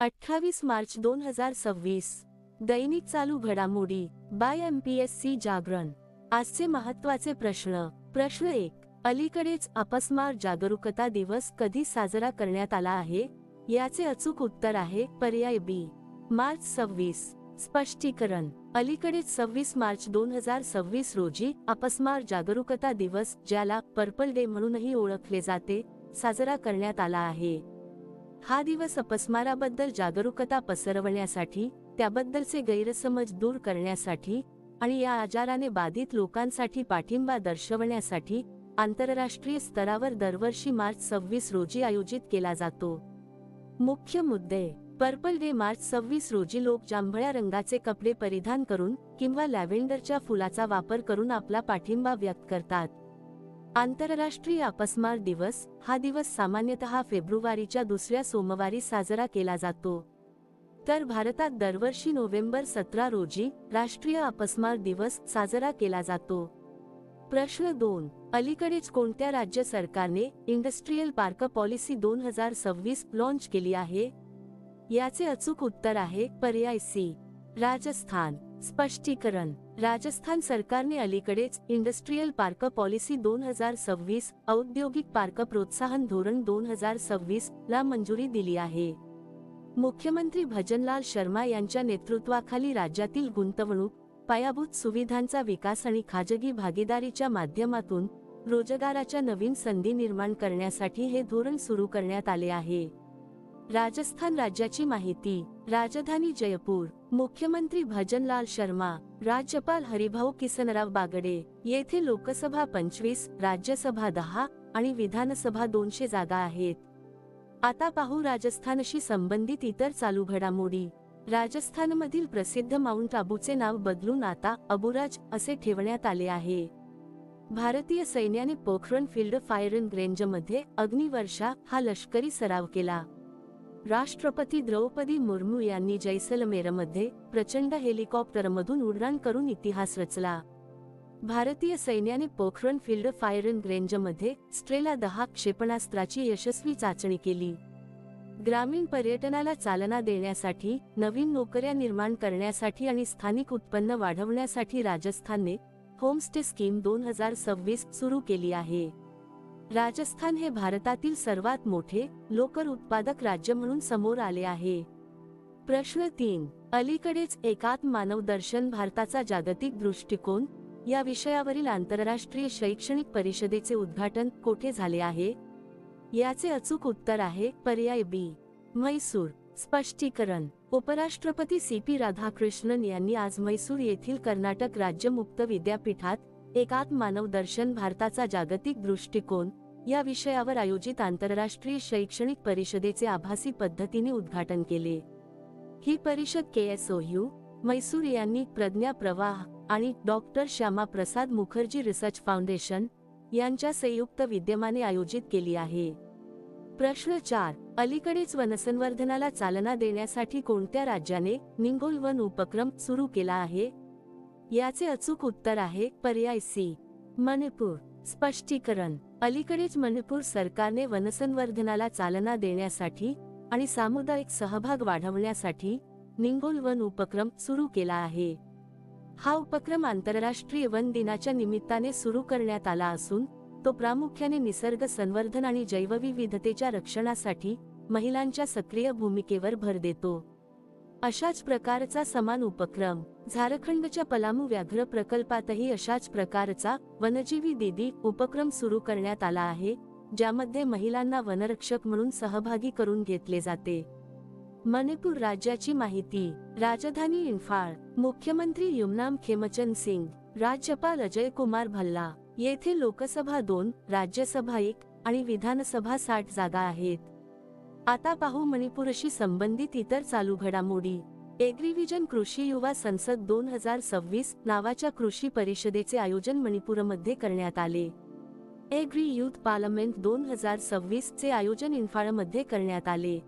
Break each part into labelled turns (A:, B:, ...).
A: 28 मार्च 2026. दैनिक चालू घडामोडी bye MPSC जागरण. आजचे महत्त्वाचे प्रश्न. प्रश्न 1. अलीकडेच अपस्मार जागरूकता दिवस कधी साजरा करण्यात आला आहे? याचे अचूक उत्तर आहे पर्याय बी, मार्च 26. स्पष्टीकरण. अलीकडेच 26 मार्च 2026 रोजी अपस्मार जागरूकता दिवस, ज्याला पर्पल डे म्हणूनही ओळखले जाते, साजरा करण्यात आला आहे. हा दिवस अपस्माराबद्दल जागरूकता पसरवण्यासाठी, त्याबद्दलचे गैरसमज दूर करण्यासाठी आणि या आजाराने बाधित लोकांसाठी पाठिंबा दर्शवण्यासाठी आंतरराष्ट्रीय स्तरावर दरवर्षी मार्च 26 रोजी आयोजित केला जातो. मुख्य मुद्दे. Purple day. मार्च 26 रोजी लोक जांभळ्या रंगाचे कपडे परिधान करून किंवा लॅव्हेंडरच्या फुलाचा वापर करून आपला पाठिंबा व्यक्त करतात. आंतरराष्ट्रीय अपस्मार दिवस. हा दिवस सामान्यतः फेब्रुवारीच्या दुसऱ्या सोमवारी साजरा केला जातो, तर भारतात दरवर्षी नोव्हेंबर 17 रोजी राष्ट्रीय अपस्मार दिवस साजरा केला जातो. प्रश्न 2. अलीकडेच कोणत्या राज्य सरकारने इंडस्ट्रियल पार्क पॉलिसी 2026 लॉन्च केली आहे? याचे अचूक उत्तर आहे पर्याय सी, राजस्थान. स्पष्टीकरण. राजस्थान सरकारने अलीकडेच इंडस्ट्रियल पार्क पॉलिसी 2026 औद्योगिक पार्क प्रोत्साहन धोरण 2026 ला मंजुरी दिली आहे. मुख्यमंत्री भजनलाल शर्मा यांच्या नेतृत्वाखाली राज्यातील गुंतवणूक, पायाभूत सुविधांचा विकास आणि खाजगी भागीदारीच्या माध्यमातून रोजगाराच्या नवीन संधी निर्माण करण्यासाठी हे धोरण सुरू करण्यात आले आहे. राजस्थान राज्याची माहिती. राजधानी जयपूर. मुख्यमंत्री भजनलाल शर्मा. राज्यपाल हरिभाऊ किसनराव बागडे. येथे लोकसभा 25, राज्यसभा 10 आणि विधानसभा 200 जागा आहेत. आता पाहू राजस्थानशी संबंधित इतर चालू घडामोडी. राजस्थानमधील प्रसिद्ध माउंट आबूचे नाव बदलून आता अबुराज असे ठेवण्यात आले आहे. भारतीय सैन्याने पोखरण फील्ड फायरिंग रेंजमध्ये अग्निवर्षा हा लष्करी सराव केला. राष्ट्रपती द्रौपदी मुर्मू यांनी जैसलमेरमध्ये प्रचंड हेलिकॉप्टरमधून उड्डाण करून इतिहास रचला. भारतीय सैन्याने पोखरण फील्ड फायरिंग रेंजमध्ये स्ट्रेला 10 क्षेपणास्त्राची यशस्वी चाचणी केली. ग्रामीण पर्यटनाला चालना देण्यासाठी, नवीन नोकऱ्या निर्माण करण्यासाठी आणि स्थानिक उत्पन्न वाढवण्यासाठी राजस्थानने होमस्टे स्कीम 2026 सुरू केली आहे. राजस्थान हे भारतातील सर्वात मोठे लोकर उत्पादक राज्य म्हणून समोर आले आहे. प्रश्न 3. अलीकडेच एकात्म मानवदर्शन भारताचा जागतिक दृष्टिकोन या विषयावरील आंतरराष्ट्रीय शैक्षणिक परिषदेचे उद्घाटन कोठे झाले आहे? याचे अचूक उत्तर आहे पर्याय बी, म्हैसूर. स्पष्टीकरण. उपराष्ट्रपती CP राधाकृष्णन यांनी आज म्हैसूर येथील कर्नाटक राज्य मुक्त विद्यापीठात एकात्म मानवदर्शन भारताचा जागतिक दृष्टिकोन या विषयावर आयोजित आंतरराष्ट्रीय शैक्षणिक परिषदेचे आभासी पद्धतीने उद्घाटन केले. ही परिषद KSOU म्हैसूर यांनी प्रज्ञा प्रवाह आणि doctor Shyama Prasad Mukherjee research foundation यांच्या संयुक्त विद्यमाने आयोजित केली आहे. प्रश्न 4. अलीकडेच वनसंवर्धनाला चालना देण्यासाठी कोणत्या राज्याने निंगोल वन उपक्रम सुरू केला आहे? याचे अचूक उत्तर आहे पर्याय सी, मणिपूर. स्पष्टीकरण. अलीकडेच मणिपूर सरकारने वनसंवर्धनाला चालना देण्यासाठी आणि सामुदायिक सहभाग वाढवण्यासाठी निंगोल वन उपक्रम सुरू केला आहे. हा उपक्रम आंतरराष्ट्रीय वन दिनाच्या निमित्ताने सुरू करण्यात आला असून तो प्रामुख्याने निसर्ग संवर्धन आणि जैवविविधतेच्या रक्षणासाठी महिलांच्या सक्रिय भूमिकेवर भर देतो. अशाच प्रकारचा समान उपक्रम झारखंडच्या पलामू व्याघ्र प्रकल्पातही अशाच प्रकारचा वनजीवी दीदी उपक्रम सुरू करण्यात आला आहे, ज्यामध्ये महिलांना वनरक्षक म्हणून सहभागी करून घेतले जाते. मणिपूर राज्याची माहिती. राजधानी इम्फाळ. मुख्यमंत्री युमनाम खेमचंद सिंग. राज्यपाल अजय कुमार भल्ला. येथे लोकसभा 2, राज्यसभा 1 आणि विधानसभा 60 जागा आहेत. आता पाहू मणिपूरशी संबंधित इतर चालू घडामोडी. एग्रीव्हिजन कृषी युवा संसद 2026 नावाच्या कृषी परिषदेचे आयोजन मणिपूरमध्ये करण्यात आले. एग्री युथ पार्लमेंट 2026 चे आयोजन इम्फाळमध्ये करण्यात आले.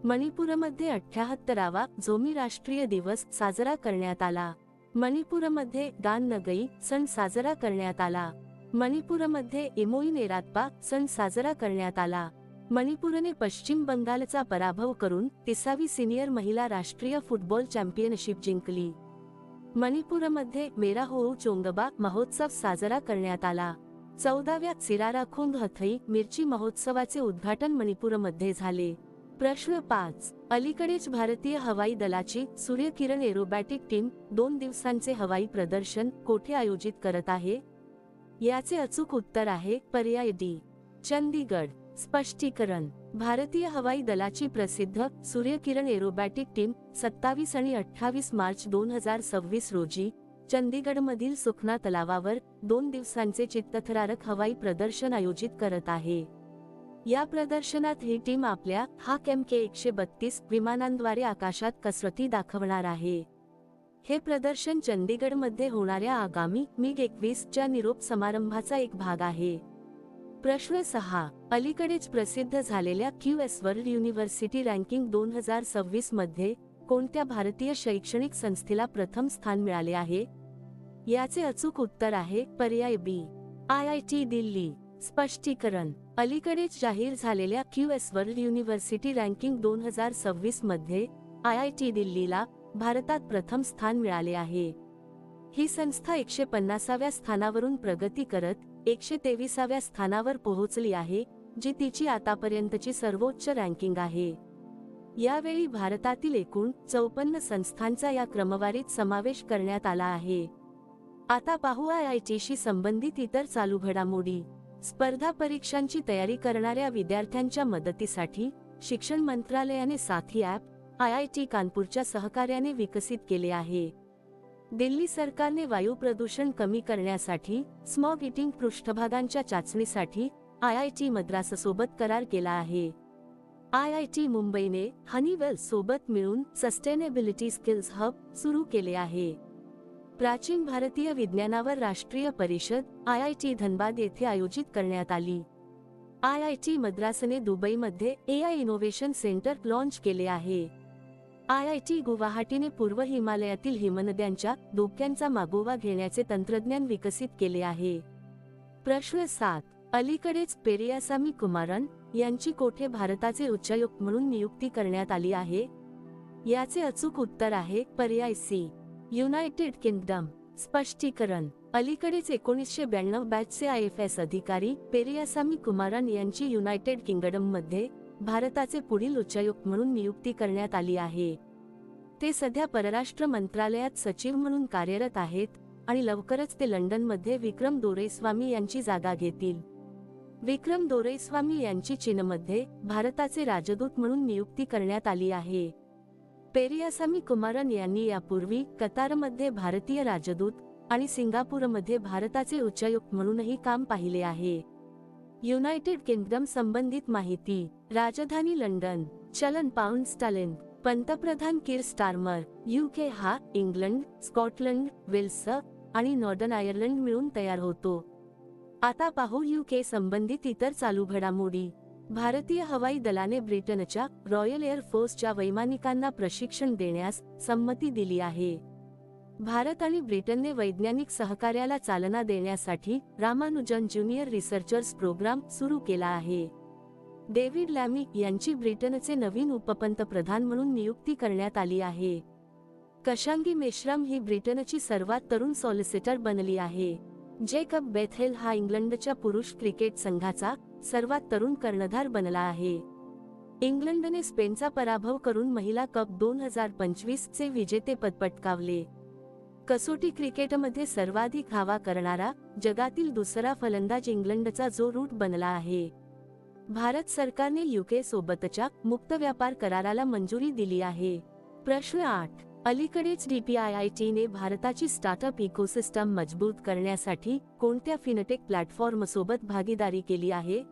A: मणिपूरमध्ये 78वा झोमी राष्ट्रीय दिवस साजरा करण्यात आला. मणिपूरमध्ये गान नगई सण साजरा करण्यात आला. मणिपूरमध्ये इमोई नेरात्पा सण साजरा करण्यात आला. मणिपूरने पश्चिम बंगालचा पराभव करून 30वी सिनियर महिला राष्ट्रीय फुटबॉल चॅम्पियनशिप जिंकली. मणिपूरमध्ये मेरा होऊ चोंगबा महोत्सव साजरा करण्यात आला. 14व्या सिराराखोंग हथई मिरची महोत्सवाचे उद्घाटन मणिपूरमध्ये झाले. प्रश्न 5. अलीकडेच भारतीय हवाई दलाची सूर्यकिरण एरोबॅटिक टीम 2 दिवसांचे हवाई प्रदर्शन कोठे आयोजित करत आहे? याचे अचूक उत्तर आहे पर्याय डी, चंदीगड. स्पष्टीकरण. भारतीय हवाई दलाची प्रसिद्ध सूर्यकिरण एरोबॅटिक टीम 27 आणि 28 मार्च 2026 रोजी चंदीगडमधील सुखना तलावावर 2 दिवसांचे चित्तथरारक हवाई प्रदर्शन आयोजित करत आहे. या प्रदर्शनात ही टीम आपल्या हाक MK-132 विमानांद्वारे आकाशात कसरती दाखवणार आहे. हे प्रदर्शन चंदीगडमध्ये होणाऱ्या आगामी MiG-21 च्या निरोप समारंभाचा एक भाग आहे. प्रश्न 6. अलीकडेच प्रसिद्ध झालेल्या QS वर्ल्ड युनिव्हर्सिटी रँकिंग 2026 मध्ये कोणत्या भारतीय शैक्षणिक संस्थेला प्रथम स्थान मिळाले आहे? याचे अचूक उत्तर आहे पर्याय बी, IIT दिल्ली. स्पष्टीकरण. अलीकडेच जाहीर झालेल्या QS वर्ल्ड युनिव्हर्सिटी रँकिंग 2026 मध्ये IIT दिल्लीला भारतात प्रथम स्थान मिळाले आहे. ही संस्था 150व्या स्थानावरून प्रगती करत 123व्या स्थानावर पोहोचली आहे, जी तिची आतापर्यंतची सर्वोच्च रँकिंग आहे. यावेळी भारतातील एकूण 54 संस्थांचा या क्रमवारीत समावेश करण्यात आला आहे. आता पाहू IITशी संबंधित इतर चालू घडामोडी. स्पर्धा परीक्षांची तयारी करणाऱ्या विद्यार्थ्यांच्या मदतीसाठी शिक्षण मंत्रालयाने साथी ॲप IIT कानपूरच्या सहकार्याने विकसित केले आहे. दिल्ली सरकारने वायू प्रदूषण कमी करण्यासाठी स्मॉग इटिंग पृष्ठभागांच्या चाचणीसाठी IIT मद्राससोबत करार केला आहे. IIT मुंबईने हनीवेल सोबत मिळून सस्टेनेबिलिटी स्किल्स हब सुरू केले आहे. प्राचीन भारतीय विज्ञानावर राष्ट्रीय परिषद IIT धनबाद येथे आयोजित करण्यात आली. IIT मद्रासने दुबईमध्ये AI इनोव्हेशन सेंटर लॉन्च केले आहे. IIT गुवाहाटीने पूर्व हिमालयातील हिमनद्यांच्या धोक्यांचा मागोवा घेण्याचे तंत्रज्ञान विकसित केले आहे. प्रश्न 7. अलीकडेच पेरियासामी कुमारन यांची कोठे भारताचे उच्चायुक्त म्हणून नियुक्ती करण्यात आली आहे? याचे अचूक उत्तर आहे पर्याय सी, युनायटेड किंगडम. स्पष्टीकरण. अलीकडेच 1992 बॅचचे IFS अधिकारी पेरियासामी कुमारन यांची युनायटेड किंगडममध्ये भारताचे पुढील उच्चायुक्त म्हणून नियुक्ती करण्यात आली आहे. ते सध्या परराष्ट्र मंत्रालयात सचिव म्हणून कार्यरत आहेत आणि लवकरच ते लंडनमध्ये विक्रम दोरईस्वामी यांची जागा घेतील. विक्रम दोरईस्वामी यांची चीनमध्ये भारताचे राजदूत म्हणून नियुक्ती करण्यात आली आहे. पेरियासामी कुमारन यांनी यापूर्वी कतारमध्ये भारतीय राजदूत आणि सिंगापूरमध्ये भारताचे उच्चायुक्त म्हणूनही काम पाहिले आहे. युनायटेड किंगडम संबंधित माहिती. राजधानी लंडन. चलन पाऊंड स्टर्लिंग. पंतप्रधान कीर स्टारमर. UK हा इंग्लंड, स्कॉटलंड, वेल्स आणि नॉर्दर्न आयर्लंड मिळून तयार होतो. आता पाहू UK संबंधित इतर चालू घडामोडी. भारतीय हवाई दलाने ब्रिटनच्या रॉयल एअर फोर्सच्या वैमानिकांना प्रशिक्षण देण्यास संमती दिली आहे. भारत आणि ब्रिटनने वैज्ञानिक सहकार्याला चालना देण्यासाठी रामानुजन ज्युनियर रिसर्चर्स प्रोग्राम सुरू केला आहे. डेव्हिड लॅमी यांची ब्रिटनचे नवीन उपपंतप्रधान म्हणून नियुक्ती करण्यात आली आहे. कशांगी मेश्राम ही ब्रिटनची सर्वात तरुण सॉलिसिटर बनली आहे. जेकब बेथेल हा इंग्लंडच्या पुरुष क्रिकेट संघाचा सर्वात तरुण कर्णधार बनला आहे. इंग्लंडने स्पेनचा पराभव करून महिला कप 2025 चे विजेतेपद पटकावले. कसोटी क्रिकेटमध्ये सर्वाधिक धावा करणारा जगातील दुसरा फलंदाज इंग्लंडचा जो रूट बनला आहे. भारत सरकारने UK सोबतच्या मुक्त व्यापार कराराला मंजुरी दिली आहे. प्रश्न 8. अलीकडेच DPIIT ने भारताची स्टार्टअप इकोसिस्टम मजबूत करण्यासाठी कोणत्या फिनटेक प्लॅटफॉर्मसोबत भागीदारी केली आहे?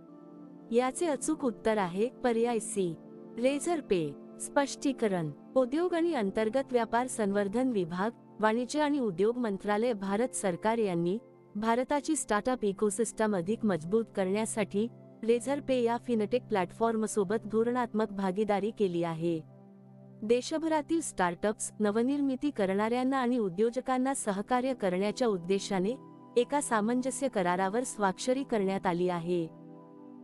A: याचे अचूक उत्तर आहे पर्याय सी, रेझरपे. स्पष्टीकरण. उद्योग आणि अंतर्गत व्यापार संवर्धन विभाग, वाणिज्य आणि उद्योग मंत्रालय, भारत सरकार यांनी भारताची स्टार्टअप इकोसिस्टम अधिक मजबूत करण्यासाठी रेझरपे या फिनटेक प्लॅटफॉर्मसोबत धोरणात्मक भागीदारी केली आहे. देशभरातील स्टार्टअप्स, नवनिर्मिती करणाऱ्यांना आणि उद्योजकांना सहकार्य करण्याच्या उद्देशाने एका सामंजस्य करारावर स्वाक्षरी करण्यात आली आहे.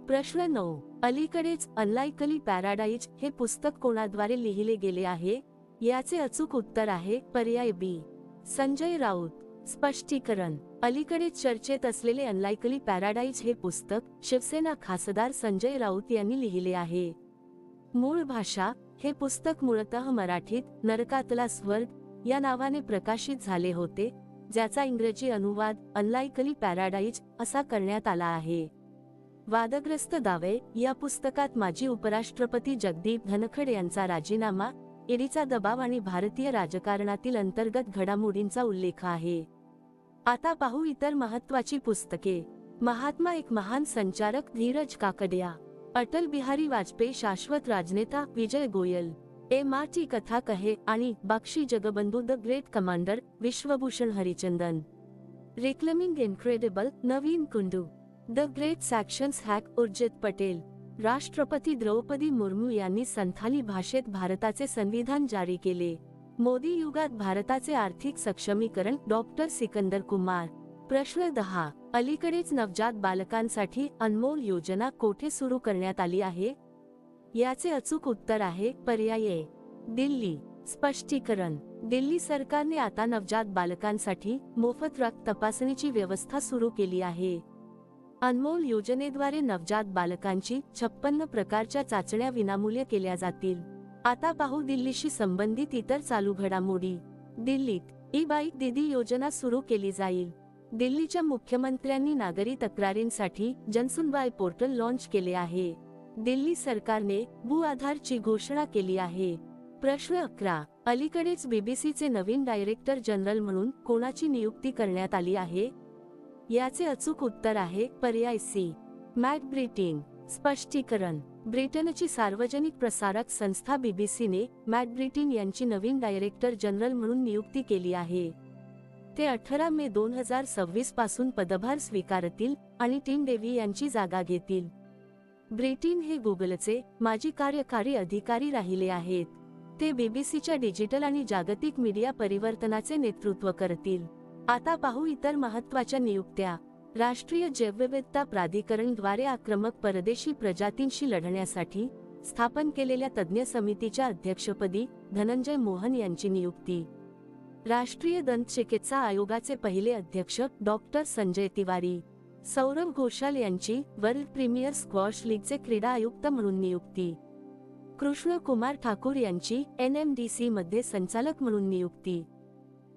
A: प्रश्न 9. अलीकडेच अनलाइकली पॅराडाइज हे पुस्तक कोणाद्वारे लिहिले गेले आहे? याचे अचूक उत्तर आहे पर्याय बी, संजय राऊत. स्पष्टीकरण. अलीकडेच चर्चेत असलेले अनलाइकली पॅराडाइज हे पुस्तक शिवसेना खासदार संजय राऊत यांनी लिहिले आहे. मूळ भाषा. हे पुस्तक मूळतः मराठीत नरकातला स्वर्ग या नावाने प्रकाशित झाले होते, ज्याचा इंग्रजी अनुवाद अनलाइकली पॅराडाइज असा करण्यात आला आहे. वादग्रस्त दावे. या पुस्तकात माजी उपराष्ट्रपती जगदीप धनखड यांचा राजीनामा, ईडीचा दबाव आणि भारतीय राजकारणातील अंतर्गत घडामोडींचा उल्लेख आहे. आता पाहू इतर महत्त्वाची पुस्तके. महात्मा एक महान संचारक धीरज काकडिया. अटल बिहारी वाजपेयी शाश्वत राजनेता विजय गोयल. माटी कथा कहे आणि Bakshi Jagabandhu the great commander Bishwabhushan Harichandan. Reclaiming incredible Naveen Kundu. The great sanctions hack Urjit Patel. राष्ट्रपती द्रौपदी मुर्मू यांनी संथाली भाषेत भारताचे संविधान जारी केले. मोदी युगात भारताचे आर्थिक सक्षमीकरण डॉक्टर सिकंदर कुमार. प्रश्न 10. अलीकडेच नवजात बालकांसाठी अनमोल योजना कोठे सुरू करण्यात आली आहे? याचे अचूक उत्तर आहे पर्याय ए, दिल्ली. स्पष्टीकरण. दिल्ली सरकारने आता नवजात बालकांसाठी मोफत रक्त तपासणीची व्यवस्था सुरू केली आहे. अनमोल योजनेद्वारे नवजात बालकांची 56 प्रकारच्या चाचण्या विनामूल्य केल्या जातील. आता पाहू दिल्लीशी संबंधित इतर चालू घडामोडी. दिल्लीत ई-बाईक दीदी योजना सुरू केली जाईल. दिल्लीच्या मुख्यमंत्र्यांनी नागरी तक्रारींसाठी जनसुनवाई पोर्टल लॉन्च केले आहे. दिल्ली सरकारने भू आधारची घोषणा केली आहे. प्रश्न 11. अलीकडेच बीबीसीचे नवीन डायरेक्टर जनरल म्हणून कोणाची नियुक्ती करण्यात आली आहे? याचे अचूक उत्तर आहे पर्याय सी, मॅट ब्रिटिन. स्पष्टीकरण. ब्रिटनची सार्वजनिक प्रसारक संस्था बीबीसीने मॅट ब्रिटिन यांची नवीन डायरेक्टर जनरल म्हणून नियुक्ती केली आहे. ते 18 मे 2026 पासून पदभार स्वीकारतील आणि टिम डेव्ही यांची जागा घेतील. ब्रिटिन हे गुगलचे माजी कार्यकारी अधिकारी राहिले आहेत. ते बीबीसीच्या डिजिटल आणि जागतिक मीडिया परिवर्तनाचे नेतृत्व करतील. आता पाहू इतर महत्त्वाच्या नियुक्त्या. राष्ट्रीय जैवविविधता प्राधिकरणद्वारे आक्रमक परदेशी प्रजातींशी लढण्यासाठी स्थापन केलेल्या तज्ज्ञ समितीच्या अध्यक्षपदी धनंजय मोहन यांची नियुक्ती. राष्ट्रीय दंत चिकित्सा आयोगाचे पहिले अध्यक्ष डॉक्टर संजय तिवारी. सौरभ घोषाल यांची वर्ल्ड प्रीमियर स्क्वॉश लीगचे क्रीडा आयुक्त म्हणून नियुक्ती. कृष्ण कुमार ठाकूर यांची NMDC मध्ये संचालक म्हणून नियुक्ती.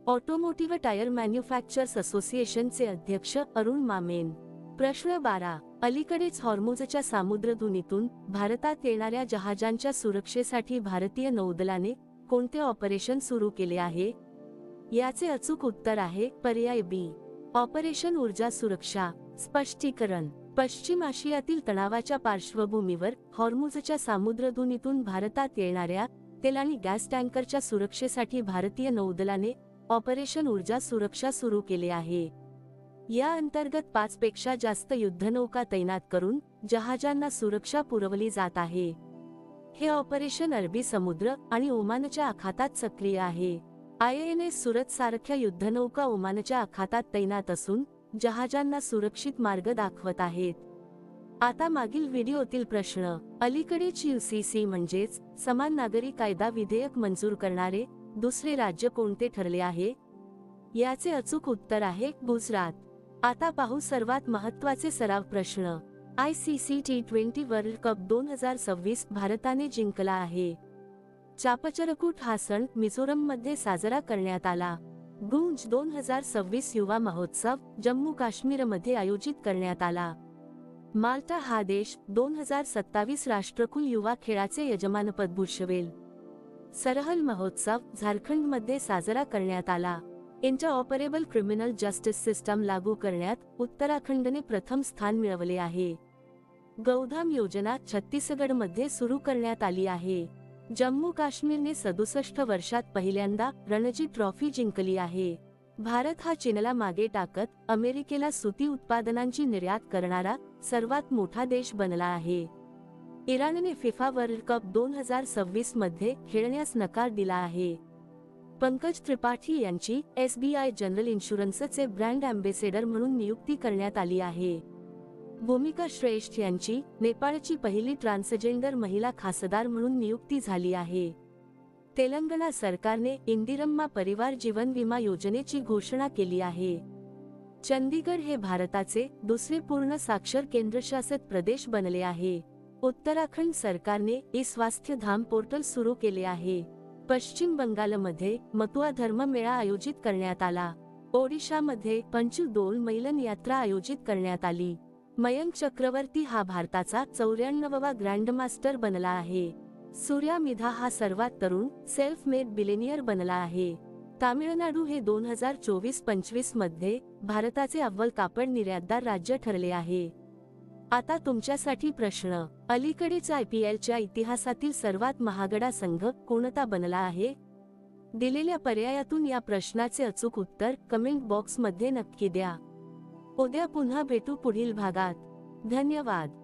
A: ऑटोमोटिव्ह टायर मॅन्युफॅक्चरर्स असोसिएशनचे अध्यक्ष अरुण मामेन. प्रश्न 12. अलीकडेच हॉर्मुझच्या सामुद्रधुनीतून भारतात येणाऱ्या जहाजांच्या सुरक्षेसाठी भारतीय नौदलाने कोणते ऑपरेशन सुरू केले आहे? याचे अचूक उत्तर आहे पर्याय बी, ऑपरेशन ऊर्जा सुरक्षा. स्पष्टीकरण. पश्चिम आशियातील तणावाच्या पार्श्वभूमीवर हॉर्मुझच्या सामुद्रधुनीतून भारतात येणाऱ्या तेल आणि गॅस टँकरच्या सुरक्षेसाठी भारतीय नौदलाने ऑपरेशन ऊर्जा सुरक्षा सुरू केले आहे. या अंतर्गत 5 पेक्षा जास्त युद्धनौका तैनात करून जहाजांना सुरक्षा पुरवली जात आहे. हे ऑपरेशन अरबी समुद्र आणि ओमानच्या आखातात सक्रिय आहे. INS सुरत सारख्या युद्धनौका ओमानच्या आखातात तैनात असून जहाजांना सुरक्षित मार्ग दाखवत आहेत. आता मागील व्हिडिओतील प्रश्न. अलीकडेच UCC म्हणजेच समान नागरी कायदा विधेयक मंजूर करणारे दुसरे राज्य कोणते ठरले आहे? याचे अचूक उत्तर आहे गुजरात. आता पाहू सर्वात महत्त्वाचे सराव प्रश्न. ICC T20 वर्ल्ड कप 2026 भारताने जिंकला आहे. चापचरकूट हा सण मिझोरममध्ये साजरा करण्यात आला. गुंज 2026 युवा महोत्सव जम्मू काश्मीरमध्ये आयोजित करण्यात आला. माल्टा हा देश 2027 राष्ट्रकुल युवा खेळाचे यजमानपद भूषवेल. सरहल महोत्सव झारखंडमध्ये साजरा करण्यात आला. इंटरऑपरेबल क्रिमिनल जस्टिस सिस्टम लागू करण्यात उत्तराखंडने प्रथम स्थान मिळवले आहे. गौधाम योजना छत्तीसगडमध्ये सुरू करण्यात आली आहे. जम्मू काश्मीरने 67 वर्षात पहिल्यांदा रणजी ट्रॉफी जिंकली आहे. भारत हा चीनला मागे टाकत अमेरिकेला सुती उत्पादनांची निर्यात करणारा सर्वात मोठा देश बनला आहे. इराणने फिफा वर्ल्ड कप 2026 मध्ये खेळण्यास नकार दिला आहे. पंकज त्रिपाठी यांची SBI जनरल इन्शुरन्सचे ब्रँड अँबेसेडर म्हणून नियुक्ती करण्यात आली आहे. भूमिका श्रेष्ठ यांची नेपाळची पहिली ट्रान्सजेंडर महिला खासदार म्हणून नियुक्ती झाली आहे. तेलंगणा सरकारने इंदिरम्मा परिवार जीवन विमा योजनेची घोषणा केली आहे. चंदीगड हे भारताचे दुसरे पूर्ण साक्षर केंद्रशासित प्रदेश बनले आहे. उत्तराखंड सरकारने ई स्वास्थ्य धाम पोर्टल सुरू केले आहे. पश्चिम बंगालमध्ये मथुआ धर्म मेळा आयोजित करण्यात आला. ओडिशामध्ये पंचदोल मैलन यात्रा आयोजित करण्यात आली. मयंक चक्रवर्ती हा भारताचा 94वा ग्रँडमास्टर बनला आहे. सूर्या मिधा हा सर्वात तरुण सेल्फ मेड बिलियनियर बनला आहे. तामिळनाडू हे 2024-25 मध्ये भारताचे अव्वल कापड निर्यातदार राज्य ठरले आहे. आता तुमच्यासाठी प्रश्न, अलीकडेच IPLच्या इतिहासातील सर्वात महागडा संघ कोणता बनला आहे? दिलेल्या पर्यायातून या प्रश्नाचे अचूक उत्तर कमेंट बॉक्समध्ये नक्की द्या. उद्या पुन्हा भेटू पुढील भागात. धन्यवाद.